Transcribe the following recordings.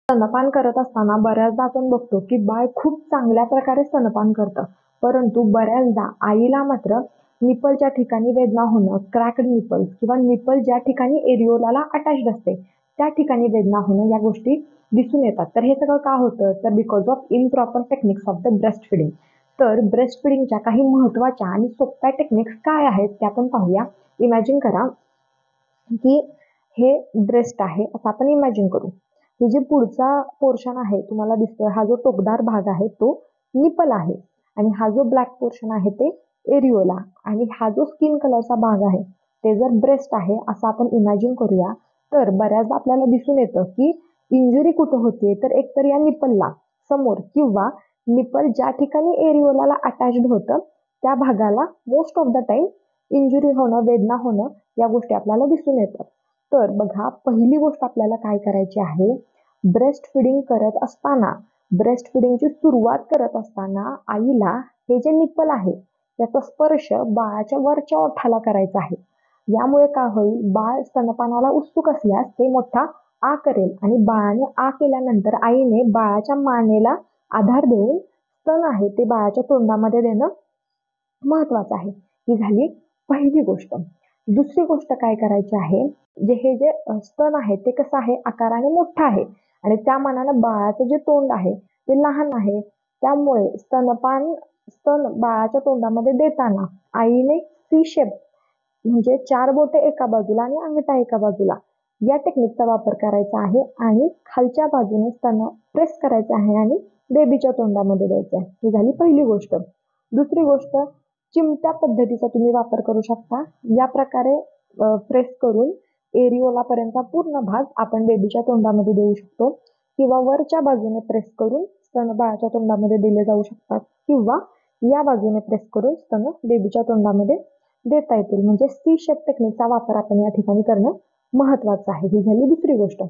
स्तनपान करत असताना बऱ्याचदा आपण बघतो की बाळ खूप चांगल्या प्रकारे स्तनपान करतं, परंतु बऱ्याचदा आईला मात्र निपलच्या ठिकाणी वेदना होणं, क्रॅक्ड निपल्स किंवा निपल ज्या ठिकाणी एरिओलाला अटॅच्ड असते त्या ठिकाणी वेदना होणं या गोष्टी दिसून येतात. तर हे सगळं का होतं? तर because of improper techniques of the breast feeding. तर ब्रेस्ट फिडिंगच्या काही महत्त्वाच्या आणि सोप्या टेक्निक्स काय आहेत ते आपण पाहूया. इमॅजिन करा की हे ब्रेस्ट आहे असं आपण इमॅजिन करू. हे जे पुढचा पोर्शन आहे तुम्हाला दिसतोय, हा जो टोकदार भाग आहे तो निपल आहे आणि हा जो ब्लॅक पोर्शन आहे ते एरिओला आणि हा जो स्किन कलरचा भाग आहे ते जर ब्रेस्ट आहे असं आपण इमॅजिन करूया. तर बऱ्याचदा आपल्याला दिसून येतं की इंजुरी कुठं होते, तर एकतर या निपलला समोर किंवा निपल ज्या ठिकाणी एरिओलाला अटॅच्ड होतं त्या भागाला most of the time injury होणं, वेदना होणं या गोष्टी आपल्याला दिसून येतात. तर बघा, पहिली गोष्ट आपल्याला काय करायची आहे, ब्रेस्ट फिडिंग करत असताना, ब्रेस्ट फिडिंगची सुरुवात करत असताना आईला हे जे निप्पल आहे त्याचा स्पर्श बाळाच्या वरच्या ओठाला करायचा आहे. यामुळे काय होईल, बाळ स्तनपानाला उत्सुक असल्यास ते मोठा आ करेल आणि बाळाने आ केल्यानंतर आईने बाळाच्या मानेला आधार देऊन स्तन आहे ते बाळाच्या तोंडामध्ये देणं महत्वाचं आहे. ही झाली पहिली गोष्ट. दुसरी गोष्ट काय करायची आहे, हे जे स्तन आहे ते कसं आहे, आकाराने मोठं आहे आणि त्या मानानं बाळाचं जे तोंड आहे ते लहान आहे. त्यामुळे स्तन बाळाच्या तोंडामध्ये देताना आईने सी शेप म्हणजे 4 बोटे एका बाजूला आणि अंगठा एका बाजूला या टेक्निकचा वापर करायचा आहे आणि खालच्या बाजूने स्तन प्रेस करायचे आहे आणि बेबीच्या तोंडामध्ये द्यायचे आहे. ही झाली पहिली गोष्ट. दुसरी गोष्ट, चिमट्या पद्धतीचा तुम्ही वापर करू शकता. या प्रकारे प्रेस करून एरिओला पर्यंतचा पूर्ण भाग आपण बेबीच्या तोंडामध्ये देऊ शकतो किंवा वरच्या बाजूने प्रेस करून स्तन बाळाच्या तोंडामध्ये दिले जाऊ शकतात किंवा या बाजूने प्रेस करून स्तन बेबीच्या तोंडामध्ये देता येतील. म्हणजे सी शेप टेक्निकचा वापर आपण या ठिकाणी करणं महत्वाचं आहे. ही झाली दुसरी गोष्ट.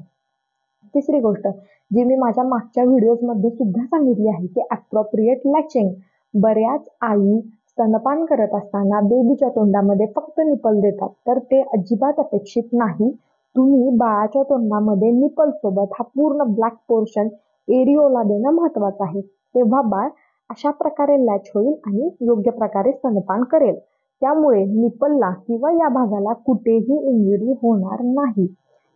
तिसरी गोष्ट जी मी माझ्या मागच्या व्हिडिओजमध्ये सुद्धा सांगितली आहे की अप्रोप्रिएट लॅचिंग. बऱ्याच आई स्तनपान करत असताना बेबीच्या तोंडामध्ये फक्त निपल देतात, तर ते अजिबात अपेक्षित नाही. तुम्ही बाळाच्या तोंडामध्ये निपल सोबत हा पूर्ण ब्लॅक पोर्शन एरिओला देणं महत्वाचं आहे. तेव्हा बाळ अशा प्रकारे लॅच होईल आणि योग्य प्रकारे स्तनपान करेल. त्यामुळे निपलला किंवा या भागाला कुठेही इंजुरी होणार नाही.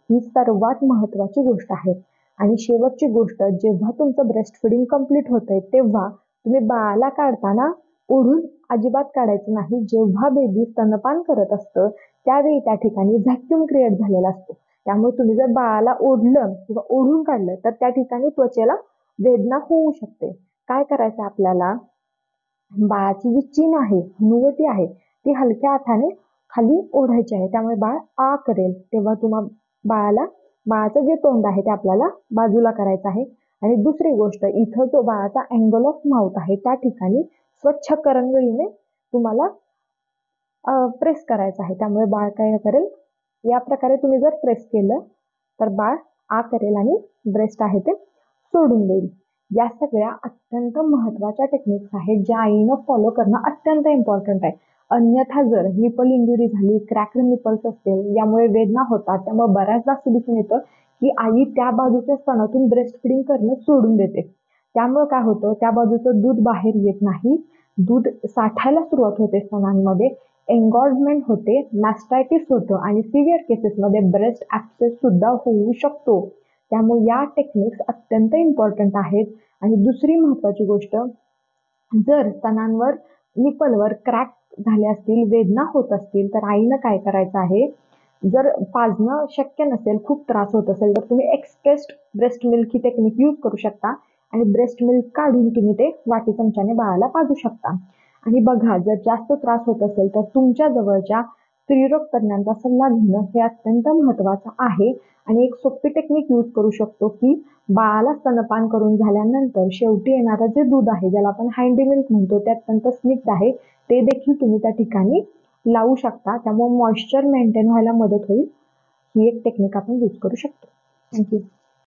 ही सर्वात महत्वाची गोष्ट आहे. आणि शेवटची गोष्ट, जेव्हा तुमचं ब्रेस्ट फिडिंग कंप्लीट होतंय तेव्हा तुम्ही बाळाला काढताना ओढून अजिबात काढायचं नाही. जेव्हा बेबी स्तनपान करत असतं त्यावेळी त्या ठिकाणी व्हॅक्यूम क्रिएट झालेला असतो. त्यामुळे तुम्ही जर बाळाला ओढलं किंवा ओढून काढलं तर त्या ठिकाणी त्वचेला वेदना होऊ शकते. काय करायचं आपल्याला, बाळाची जी चीन आहे, हनुवटी आहे, ती हलक्या हाताने खाली ओढायची आहे. त्यामुळे बाळ आ करेल. तेव्हा बाळाचं जे तोंड आहे ते आपल्याला बाजूला करायचं आहे. आणि दुसरी गोष्ट, इथं जो बाळाचा अँगल ऑफ माउथ आहे त्या ठिकाणी स्वच्छ करंगळीने तुम्हाला प्रेस करायचं आहे. त्यामुळे बाळ काय करेल, या प्रकारे तुम्ही जर प्रेस केलं तर बाळ आ करेल आणि ब्रेस्ट आहे ते सोडून देईल. या सगळ्या अत्यंत महत्वाच्या टेक्निक्स आहेत ज्या आईनं फॉलो करणं अत्यंत इम्पॉर्टंट आहे. अन्यथा जर निपल इंजुरी झाली, क्रॅक्ड निपल्स असतील, यामुळे वेदना होतात. त्यामुळे बऱ्याचदा असं दिसून येतं की आई त्या बाजूच्या स्तनातून ब्रेस्ट फिडिंग करणं सोडून देते. त्यामुळे काय होतं, त्या बाजूचं दूध बाहेर येत नाही, दूध साठायला सुरुवात होते स्तनांमध्ये, एंगॉर्जमेंट होते, मॅस्टायटिस होतं आणि सिव्हिअर केसेसमध्ये ब्रेस्ट ॲब्सेस सुद्धा होऊ शकतो. त्यामुळे या टेक्निक्स अत्यंत इम्पॉर्टंट आहेत. आणि दुसरी महत्वाची गोष्ट, जर स्तनांवर निपलवर क्रॅक झाले असतील, वेदना होत असतील, तर आईनं काय करायचं आहे, जर पाजणं शक्य नसेल, खूप त्रास होत असेल, तर तुम्ही एक्सप्रेस्ड ब्रेस्ट मिल्क ही टेक्निक यूज करू शकता आणि ब्रेस्ट मिल्क काढून तुम्ही ते वाटी चमच्याने बाळाला पाजू शकता. आणि बघा, जर जास्त त्रास होत असेल तर तुमच्या जवळच्या स्त्रीरोग तज्ञांचा सल्ला घेणं हे अत्यंत महत्वाचं आहे. आणि एक सोपी टेक्निक यूज करू शकतो की बाळाला स्तनपान करून झाल्यानंतर शेवटी येणारं जे दूध आहे, ज्याला आपण हँडी मिल्क म्हणतो, ते अत्यंत स्निग्ध आहे, ते देखील तुम्ही त्या ठिकाणी लावू शकता. त्यामुळे मॉइश्चर मेंटेन व्हायला मदत होईल. ही एक टेक्निक आपण यूज करू शकतो. थँक्यू.